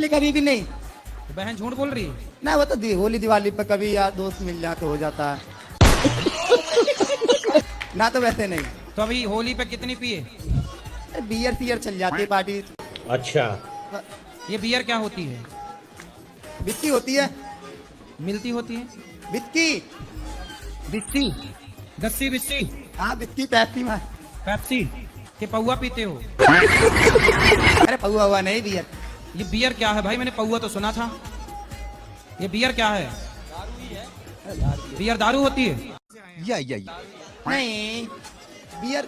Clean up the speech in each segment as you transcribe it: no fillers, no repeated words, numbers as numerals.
होली कभी भी नहीं। तो बहन झूठ बोल रही है। ना वो तो होली दिवाली पे कभी यार दोस्त मिल जाए तो हो जाता है ना तो वैसे नहीं। तो अभी होली पे कितनी पिए? बियर सियर चल जाती है पार्टी। अच्छा, ये बियर क्या होती है? बिस्की होती है। मिलती होती है? बिस्की। बिस्सी, गस्सी बिस्सी, हाँ बिस्की पैप्सी में। पेप्सी के पौवा पीते हो? अरे पौवा हुआ नहीं बियर। ये बियर क्या है भाई? मैंने पौवा तो सुना था। ये बियर क्या है? बियर दारू होती है? नहीं बियर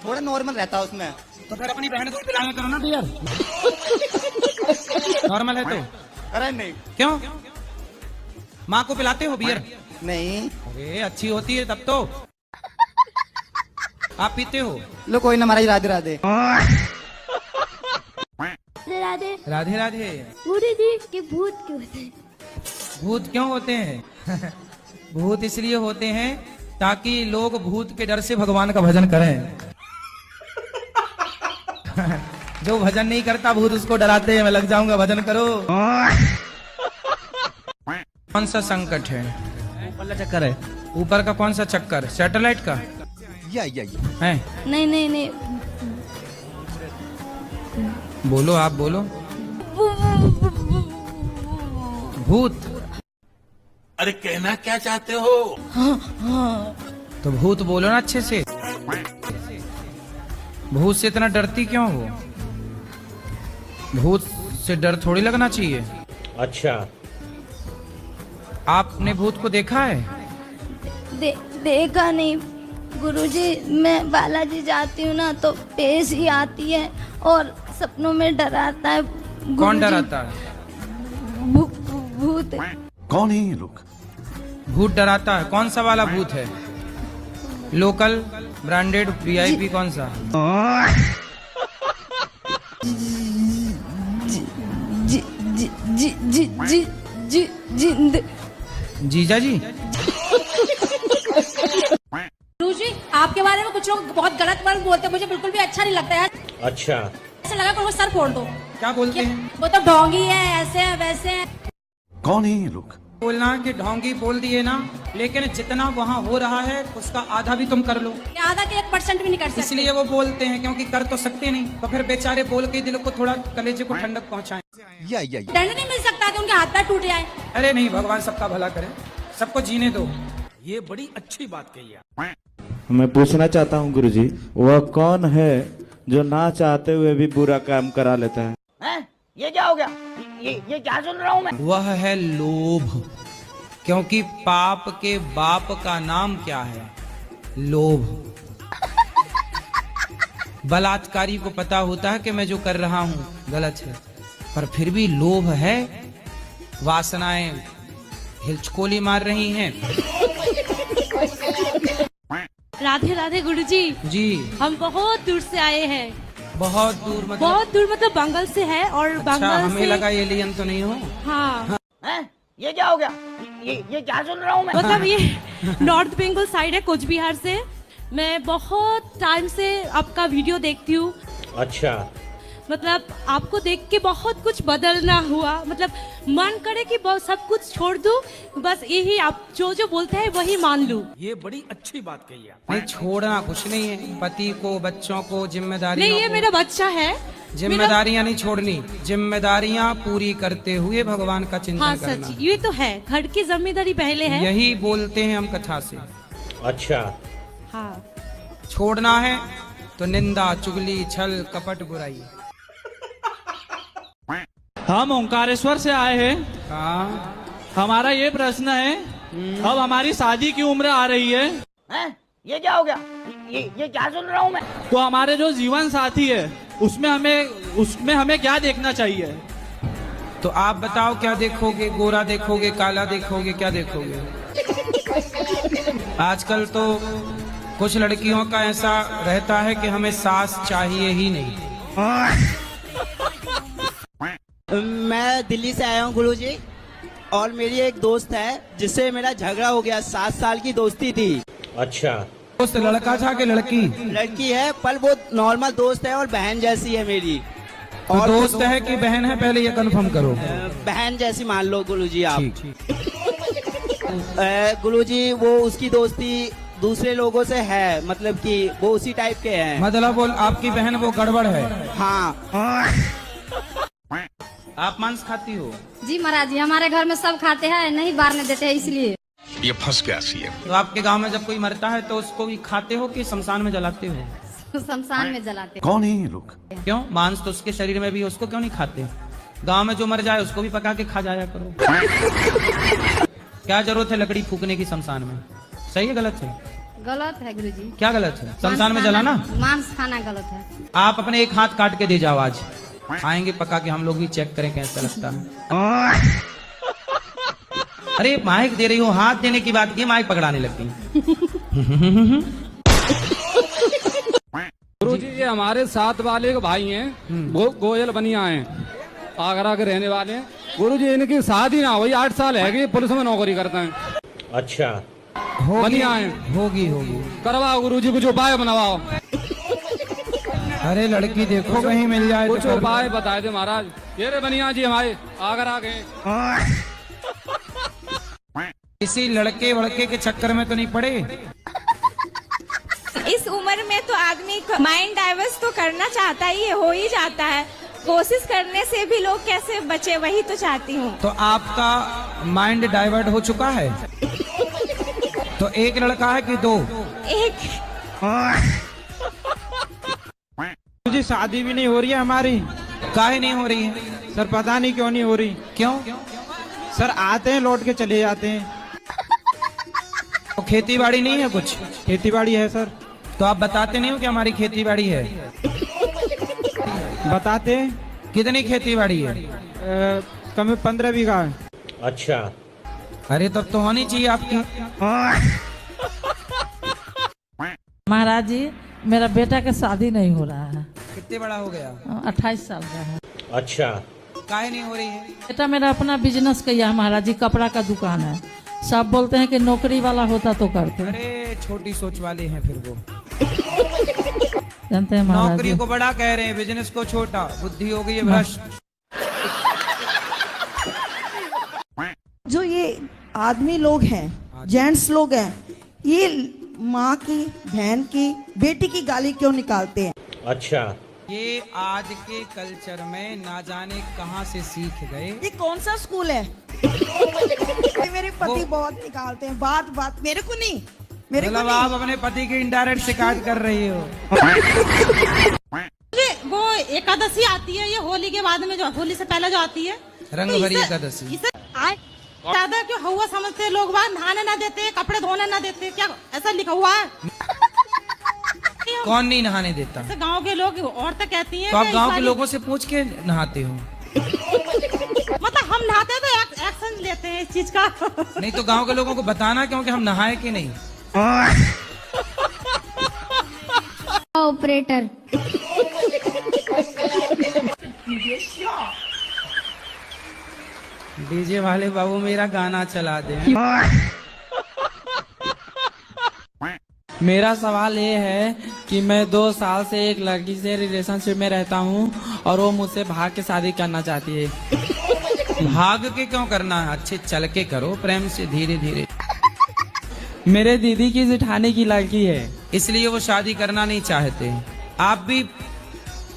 थोड़ा नॉर्मल रहता है उसमें। तो फिर अपनी बहन को पिलाया करो ना बियर। नॉर्मल है तो? अरे नहीं। क्यों? माँ को पिलाते हो बियर? नहीं। अरे अच्छी होती है तब तो। आप पीते हो? लो कोई ना महाराज, राधे राधे। राधे राधे राधे। बूढ़ी जी के भूत क्यों होते हैं? भूत क्यों होते हैं? भूत इसलिए होते हैं ताकि लोग भूत के डर से भगवान का भजन करें। जो भजन नहीं करता भूत उसको डराते हैं, मैं लग जाऊंगा भजन करो। कौन सा संकट है? ऊपर का चक्कर है। ऊपर का कौन सा चक्कर? सैटेलाइट का है? नहीं नहीं नहीं। बोलो, आप बोलो। भूत। अरे कहना क्या चाहते हो? तो भूत बोलो ना अच्छे से। भूत से इतना डरती क्यों हो? भूत से डर थोड़ी लगना चाहिए। अच्छा, आपने भूत को देखा है? देखा नहीं गुरुजी। मैं बालाजी जाती हूँ ना तो पेश ही आती है और सपनों में डराता है। कौन गुरुजी, डराता है? भूत। कौन है ये लोग? भूत डराता है? कौन सा वाला भूत है? लोकल, ब्रांडेड, वीआईपी, कौन सा? जी जी जी जी जी जी जिंद। जीजा जी? गुरुजी आपके बारे में कुछ लोग बहुत गलत वर्ड बोलते हैं, मुझे बिल्कुल भी अच्छा नहीं लगता है। अच्छा, ऐसा लगा कि वो सर फोड़ दो। क्या बोलते हैं? वो तो ढोंगी है, ऐसे है वैसे है। कौन है ये लोग? बोलना कि ढोंगी बोल दिए ना, लेकिन जितना वहाँ हो रहा है उसका आधा भी तुम कर लो। ये आधा के 1% भी नहीं कर सकते। इसलिए वो बोलते हैं, क्योंकि कर तो सकते नहीं, तो फिर बेचारे बोल के दिल को थोड़ा, कलेजे को ठंडक पहुँचाएं। दंड नहीं मिल सकता कि उनके हाथ पैर टूट जाए। अरे नहीं, भगवान सबका भला करे, सबको जीने दो। ये बड़ी अच्छी बात कही है। मैं पूछना चाहता हूँ गुरुजी, वह कौन है जो ना चाहते हुए भी बुरा काम करा लेता है? ये क्या हो गया? ये क्या सुन रहा हूँ मैं? वह है लोभ। क्योंकि पाप के बाप का नाम क्या है? लोभ। बलात्कारी को पता होता है कि मैं जो कर रहा हूँ गलत है, पर फिर भी लोभ है। वासनाएं हिचकोली मार रही हैं। राधे राधे गुरुजी। जी। हम बहुत दूर से आए हैं। बहुत दूर मतलब? बहुत दूर मतलब बंगाल से है। और अच्छा, बंगाल हमें से लगा एलियन तो नहीं हो। हाँ। ये क्या हो गया? ये क्या सुन रहा हूँ मैं? मतलब ये नॉर्थ बंगाल साइड है, कुछ बिहार से। मैं बहुत टाइम से आपका वीडियो देखती हूँ। अच्छा, मतलब आपको देख के बहुत कुछ बदलना हुआ। मतलब मन करे कि बहुत सब कुछ छोड़ दूं, बस यही आप जो जो बोलते हैं वही मान लूं। ये बड़ी अच्छी बात कही है। नहीं, छोड़ना कुछ नहीं है। पति को, बच्चों को, जिम्मेदारी। नहीं, ये मेरा बच्चा है। जिम्मेदारियां नहीं छोड़नी, जिम्मेदारियां पूरी करते हुए भगवान का चिंतन हाँ करना। सच, ये तो है। घर की जिम्मेदारी पहले है। यही बोलते हैं हम कथा से। अच्छा, हाँ। छोड़ना है तो निंदा, चुगली, छल, कपट, बुराई। हम ओंकारेश्वर से आए हैं। हाँ। हमारा ये प्रश्न है, अब हमारी शादी की उम्र आ रही है। ये क्या हो गया? ये क्या सुन रहा हूँ मैं? तो हमारे जो जीवन साथी है उसमें हमें क्या देखना चाहिए? तो आप बताओ, क्या देखोगे? गोरा देखोगे, काला देखोगे, क्या देखोगे? आजकल तो कुछ लड़कियों का ऐसा रहता है कि हमें सास चाहिए ही नहीं। मैं दिल्ली से आया हूँ गुरुजी, और मेरी एक दोस्त है जिससे मेरा झगड़ा हो गया। 7 साल की दोस्ती थी। अच्छा, दोस्त लड़का था कि लड़की? लड़की है, पर वो नॉर्मल दोस्त है और बहन जैसी है मेरी। तो दोस्त है कि बहन है, पहले ये कंफर्म करो। बहन जैसी मान लो गुरुजी आप। ठीक। गुरुजी वो उसकी दोस्ती दूसरे लोगों से है, मतलब कि वो उसी टाइप के हैं। मतलब वो आपकी बहन वो गड़बड़ है। हाँ। आप मांस खाती हो? जी महाराज जी, हमारे घर में सब खाते हैं, नहीं बारने देते हैं इसलिए। ये फंस गया सीएम। तो आपके गांव में जब कोई मरता है तो उसको भी खाते हो कि शमशान में जलाते हो? शमशान में जलाते। कौन है ये लोग? क्यों? मांस तो उसके शरीर में भी, उसको क्यों नहीं खाते? गांव में जो मर जाए उसको भी पका के खा जाया करो। क्या जरूरत है लकड़ी फूकने की शमशान में? सही है गलत है? गलत है गुरुजी। क्या गलत है? शमशान में जलाना? मांस खाना गलत है। आप अपने एक हाथ काट के दे जाओ, आज आएंगे पका के, हम लोग भी चेक करें कैसा लगता है। अरे माइक दे रही हो, हाथ देने की बात की, माइक पकड़ाने लगती। गुरुजी ये हमारे साथ वाले के भाई हैं, गोयल बनिया हैं, आगरा के रहने वाले हैं। गुरुजी इनकी शादी ना हुई 8 साल है कि पुलिस में नौकरी करते हैं। अच्छा। बनिया हैं। होगी। करवाओ गुरुजी, कुछ उपाय बनाओ। अरे लड़की देखो कहीं मिल जाए कुछ तो कर उपाय बताए थे महाराज। ये रे बनिया जी हमारे आगरा के। किसी लड़के वड़के के चक्कर में तो नहीं पड़े? इस उम्र में तो आदमी माइंड डाइवर्स तो करना चाहता ही है, हो ही जाता है। कोशिश करने से भी लोग कैसे बचे, वही तो चाहती हूँ। तो आपका माइंड डाइवर्ट हो चुका है? तो एक लड़का है कि 2? एक। जी शादी भी नहीं हो रही है हमारी। काहे नहीं हो रही है? सर पता नहीं क्यों नहीं हो रही। क्यों? सर आते हैं लौट के चले जाते हैं। तो खेती बाड़ी नहीं है कुछ? खेती बाड़ी है सर। तो आप बताते नहीं हो कि हमारी खेती बाड़ी है? बताते हैं। कितनी खेती बाड़ी है? कम 15 बीघा है। अच्छा। अरे तब तो होनी चाहिए आपकी। महाराज जी मेरा बेटा का शादी नहीं हो रहा है। कितने बड़ा हो गया? 28 साल का है। अच्छा। काहे नहीं हो रही है? बेटा मेरा अपना बिजनेस किया है महाराज जी, कपड़ा का दुकान है। सब बोलते हैं कि नौकरी वाला होता तो करते। अरे छोटी सोच वाले हैं फिर वो। जानते हैं महाराज नौकरी जी, को बड़ा कह रहे हैं, बिजनेस को छोटा। बुद्धि हो गई है भ्रष्ट। जो ये आदमी लोग हैं, जेंट्स लोग हैं, ये माँ की, बहन की, बेटी की गाली क्यों निकालते हैं? अच्छा। ये आज के कल्चर में ना जाने कहां से सीख गए। ये कौन सा स्कूल है? मेरे पति बहुत निकालते हैं, बात बात मेरे को नहीं, मेरे को मतलब आप अपने पति की इनडायरेक्ट शिकायत कर रही हो? वो एकादशी आती है, ये होली के बाद में, जो होली से पहले जो आती है, रंग तो भरी इसे- एकादशी। इसे ज्यादा क्यों हुआ समझते हैं लोग, बाहर नहाने ना देते, कपड़े धोने ना देते, क्या ऐसा लिखा हुआ है? कौन नहीं नहाने देता? तो गांव के लोग औरतें कहती हैं तो आप कि गांव के सारी- लोगों से पूछ के नहाते हो? मतलब हम नहाते हैं तो एक्शन लेते हैं इस चीज का। नहीं तो गांव के लोगों को बताना क्यों कि हम नहाए कि नहीं? ऑपरेटर। डीजे वाले बाबू मेरा गाना चला दे। मेरा सवाल ये है कि मैं 2 साल से एक लड़की से रिलेशनशिप में रहता हूँ और वो मुझसे भाग के शादी करना चाहती है। भाग के क्यों करना है? अच्छे चल के करो, प्रेम से, धीरे धीरे। मेरे दीदी की जेठानी की लड़की है। इसलिए वो शादी करना नहीं चाहते। आप भी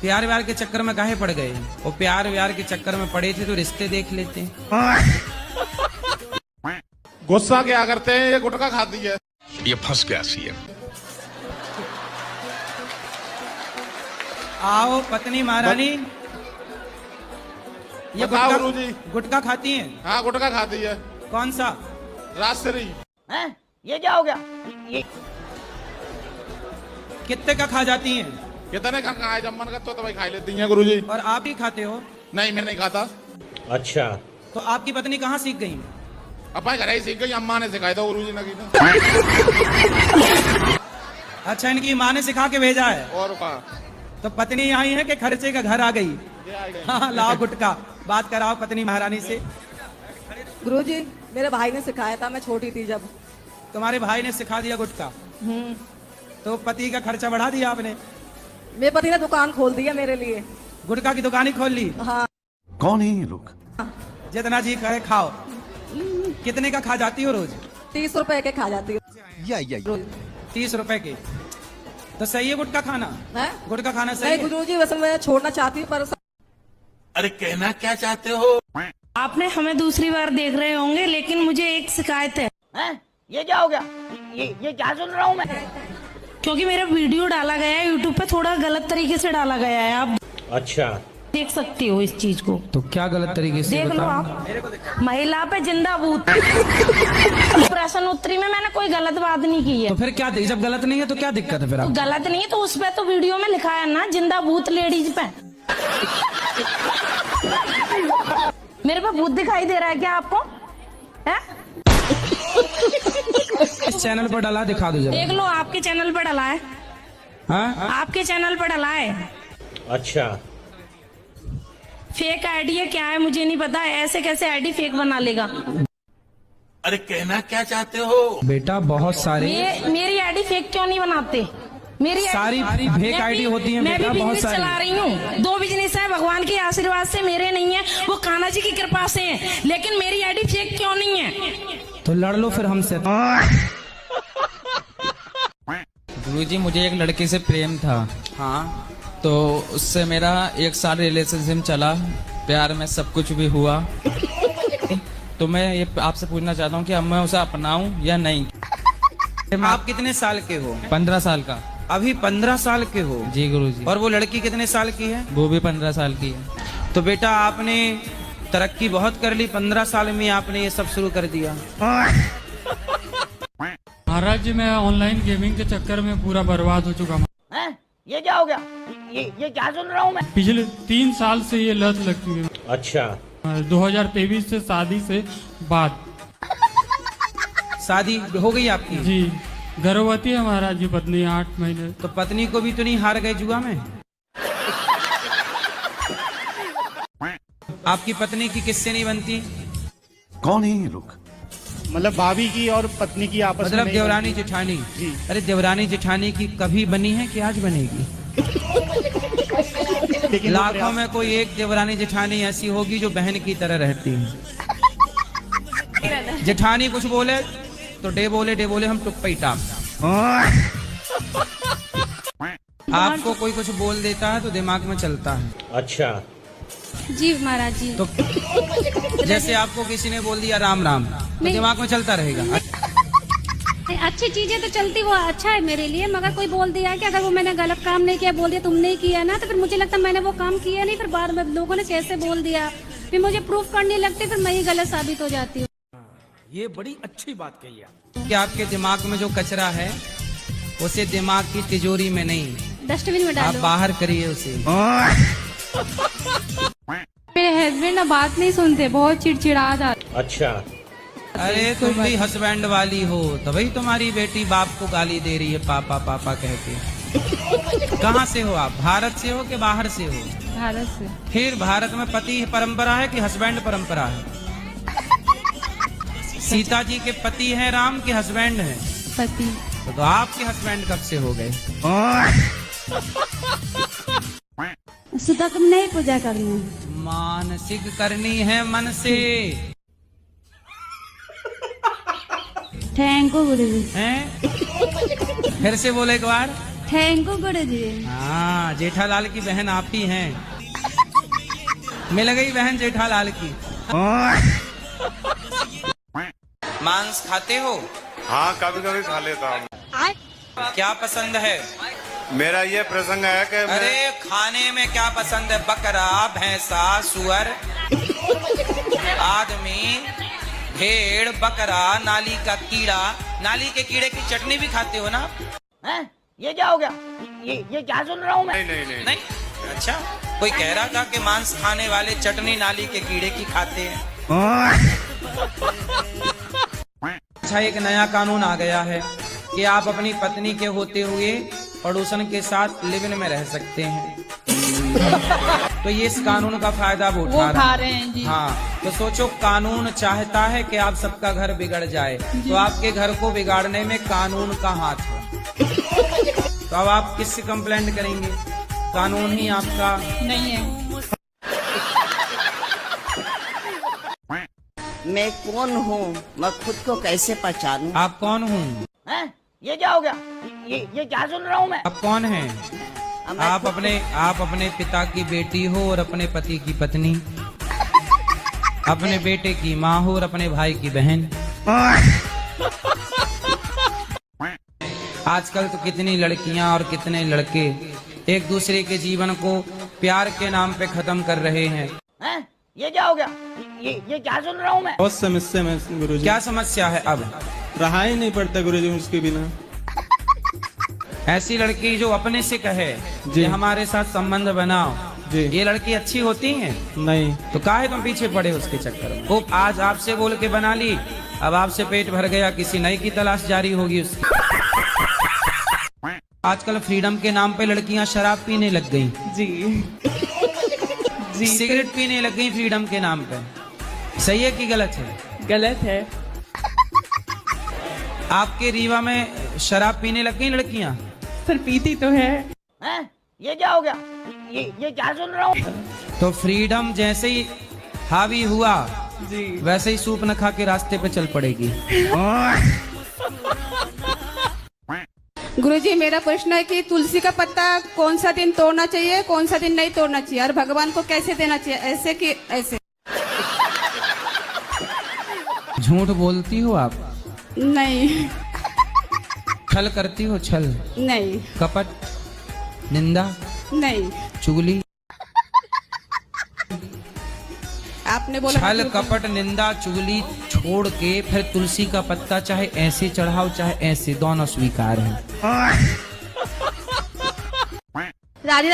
प्यार व्यार के चक्कर में काहे पड़ गए? वो प्यार व्यार के चक्कर में पड़े थे तो रिश्ते देख लेते। गुस्सा क्या करते हैं? ये गुटखा खाती है। ये फंस गया सीएम। आओ पत्नी महारानी। ये बताओ गुरुजी। गुटखा खाती हैं? हाँ गुटखा खाती है। कौन सा? राजश्री। ये क्या हो गया? ये कितने का खा जाती हैं? कितने का खाए? जब मन करता तो भाई खा लेती हैं गुरुजी। और आप ही खाते हो? नहीं मैं नहीं खाता। अच्छा। तो आपकी पत्नी कहाँ सीख गई? अपने घर ही सीख गई, अम्मा ने सिखाया था गुरुजी ने। अच्छा, इनकी माँ ने सिखा के भेजा है। और तो पत्नी आई है कि खर्चे का घर आ गई? हाँ लाओ गुटका, बात कराओ पत्नी महारानी से। गुरुजी मेरे भाई ने सिखाया था, मैं छोटी थी जब। तुम्हारे भाई ने सिखा दिया गुटका? तो पति का खर्चा बढ़ा दिया आपने? मेरे पति ने दुकान खोल दिया मेरे लिए। गुटखा की दुकान ही खोल ली? हाँ। कौन है ये लोग? जितना जी करे खाओ। कितने का खा जाती हो रोज? 30 रुपए के खा जाती हूँ। 30 रुपए के। तो सही है गुटखा खाना? गुटखा खाना सही है? गुरुजी वैसे मैं छोड़ना चाहती हूँ पर अरे कहना क्या चाहते हो? आपने हमें दूसरी बार देख रहे होंगे, लेकिन मुझे एक शिकायत है। ये क्या हो गया? ये क्या सुन रहा हूँ मैं? क्योंकि मेरा वीडियो डाला गया है यूट्यूब पे, थोड़ा गलत तरीके से डाला गया है। आप अच्छा देख सकते हो इस चीज को। तो क्या गलत तरीके से? देख लो आप। महिला पे जिंदाबूत। प्रश्न उत्तरी में मैंने कोई गलत बात नहीं की है। तो फिर क्या, जब गलत नहीं है तो क्या दिक्कत है फिर? तो गलत नहीं है तो उस पे तो वीडियो में लिखा है ना, जिंदाबूत लेडीज पे। मेरे पे भूत दिखाई दे रहा है क्या आपको? है? इस चैनल पर डाला, दिखा दो जरा। देख लो, आपके चैनल पर डाला है। हाँ? आपके चैनल पर डाला है। अच्छा फेक आईडी है क्या है मुझे नहीं पता, ऐसे कैसे आईडी फेक बना लेगा? अरे कहना क्या चाहते हो? बेटा बहुत सारे मेरी आईडी फेक क्यों नहीं बनाते? मेरी सारी फेक आईडी होती है मैं बेटा, भी बहुत बिजनेस चला सारी। रही हूँ। 2 बिजनेस है, भगवान के आशीर्वाद से, मेरे नहीं है, वो कान्हा जी की कृपा से है। लेकिन मेरी आईडी फेक क्यों नहीं है? तो लड़ लो फिर हमसे। गुरुजी मुझे एक लड़के से प्रेम था। हाँ। तो उससे मेरा 1 साल रिलेशनशिप चला, प्यार में सब कुछ भी हुआ। तो मैं ये आपसे पूछना चाहता हूँ कि अब मैं उसे अपनाऊं या नहीं? आप कितने साल के हो? 15 साल का। अभी 15 साल के हो? जी गुरुजी। और वो लड़की कितने साल की है? वो भी 15 साल की है। तो बेटा आपने तरक्की बहुत कर ली, 15 साल में आपने ये सब शुरू कर दिया। महाराज जी मैं ऑनलाइन गेमिंग के चक्कर में पूरा बर्बाद हो चुका हूँ। ये क्या हो गया? ये क्या सुन रहा हूँ मैं? पिछले 3 साल से ये लत लग चुकी है। अच्छा 2023 से शादी से बाद। शादी हो गई आपकी? जी गर्भवती है महाराज जी पत्नी 8 महीने। तो पत्नी को भी तो नहीं हार गए जुआ में? आपकी पत्नी की किससे नहीं बनती? कौन है ये लोग? मतलब भाभी की और पत्नी की आपस में मतलब नहीं देवरानी बनती। जेठानी? जी। अरे देवरानी जेठानी की कभी बनी है कि आज बनेगी? लेकिन वो लाखों प्रयास- में कोई एक देवरानी जेठानी ऐसी होगी जो बहन की तरह रहती है। जेठानी कुछ बोले तो डे बोले हम टुप्पा ही टाप। आपको कोई कुछ बोल देता है तो दिमाग में चलता है। अच्छा जी महाराज जी। तो जैसे आपको किसी ने बोल दिया राम राम तो दिमाग में चलता रहेगा। अच्छी चीजें तो चलती, वो अच्छा है मेरे लिए, मगर कोई बोल दिया कि अगर वो मैंने गलत काम नहीं किया, बोल दिया तुमने ही किया ना, तो फिर मुझे लगता मैंने वो काम किया नहीं, फिर बाद में लोगों ने कैसे बोल दिया, फिर मुझे प्रूफ करने लगती, फिर मैं ही गलत साबित हो जाती हूँ। ये बड़ी अच्छी बात कही है कि आपके दिमाग में जो कचरा है उसे दिमाग की तिजोरी में नहीं, डस्टबिन में आप डालो। बाहर करिए उसे। मेरे हस्बैंड ना बात नहीं सुनते, बहुत चिड़चिड़ा जाते। अच्छा अरे तुम भी हस्बैंड वाली हो तो भाई तुम्हारी बेटी बाप को गाली दे रही है पापा पापा कह के। कहाँ से हो आप? भारत से हो कि बाहर से हो? भारत से। फिर भारत में पति परंपरा है कि हस्बैंड परंपरा है? सीता जी के पति हैं राम के हस्बैंड हैं? पति। तो आपके हस्बैंड कब से हो गए? सुधा कब नहीं पूजा करनी? मानसिक करनी है मन से। थैंक यू गुरु जी। हैं? फिर से बोले एक बार। थैंक यू गुरु जी। हाँ जेठालाल की बहन आप ही हैं। मिल गई बहन जेठालाल की। मांस खाते हो? हाँ कभी कभी खा लेता हूँ। क्या पसंद है? मेरा ये प्रसंग है कि अरे खाने में क्या पसंद है? बकरा, भैंसा, सुअर, आदमी, भेड़, बकरा, नाली का कीड़ा। नाली के कीड़े की चटनी भी खाते हो ना? हैं? ये क्या हो गया? ये क्या सुन रहा हूँ मैं? नहीं? अच्छा कोई कह रहा था कि मांस खाने वाले चटनी नाली के कीड़े की खाते हैं। अच्छा एक नया कानून आ गया है कि आप अपनी पत्नी के होते हुए पड़ोसन के साथ लिव इन में रह सकते हैं। तो ये इस कानून का फायदा वो उठा रहे हैं जी। हाँ तो सोचो कानून चाहता है कि आप सबका घर बिगड़ जाए, तो आपके घर को बिगाड़ने में कानून का हाथ है। तो अब आप किससे कंप्लेंट करेंगे? कानून ही आपका नहीं है। मैं कौन हूँ, मैं खुद को कैसे पहचानूं? आप कौन हूँ? ये क्या हो गया? ये क्या सुन रहा हूँ मैं? आप कौन हैं? आप अपने पिता की बेटी हो और अपने पति की पत्नी, अपने बेटे की माँ हो और अपने भाई की बहन। आजकल तो कितनी लड़कियां और कितने लड़के एक दूसरे के जीवन को प्यार के नाम पे खत्म कर रहे हैं। ये क्या हो गया? ये क्या सुन रहा हूँ मैं? बहुत समस्या में गुरुजी। क्या समस्या है? अब रहा ही नहीं पड़ता गुरुजी उसके बिना। ऐसी लड़की जो अपने से कहे कि हमारे साथ संबंध बनाओ, ये लड़की अच्छी होती है? नहीं। तो काहे तुम पीछे पड़े उसके चक्कर में? वो आज आपसे बोल के बना ली, अब आपसे पेट भर गया, किसी नई की तलाश जारी होगी उसकी। आजकल फ्रीडम के नाम पे लड़कियां शराब पीने लग गई जी, सिगरेट पीने लग गई फ्रीडम के नाम पे। सही है कि गलत है? गलत है। आपके रीवा में शराब पीने लग गई लड़कियां? सर पीती तो है। ये क्या हो गया? ये क्या सुन रहा हूँ? तो फ्रीडम जैसे ही हावी हुआ जी, वैसे ही सूप न खा के रास्ते पे चल पड़ेगी। गुरुजी, मेरा प्रश्न है कि तुलसी का पत्ता कौन सा दिन तोड़ना चाहिए, कौन सा दिन नहीं तोड़ना चाहिए, और भगवान को कैसे देना चाहिए, ऐसे कि ऐसे? झूठ बोलती हो आप? नहीं। छल करती हो? छल नहीं। कपट, निंदा नहीं। चुगली? आपने बोला छल कपट निंदा चुगली छोड़ के फिर तुलसी का पत्ता चाहे ऐसे चढ़ाओ चाहे ऐसे, दोनों स्वीकार है। राधे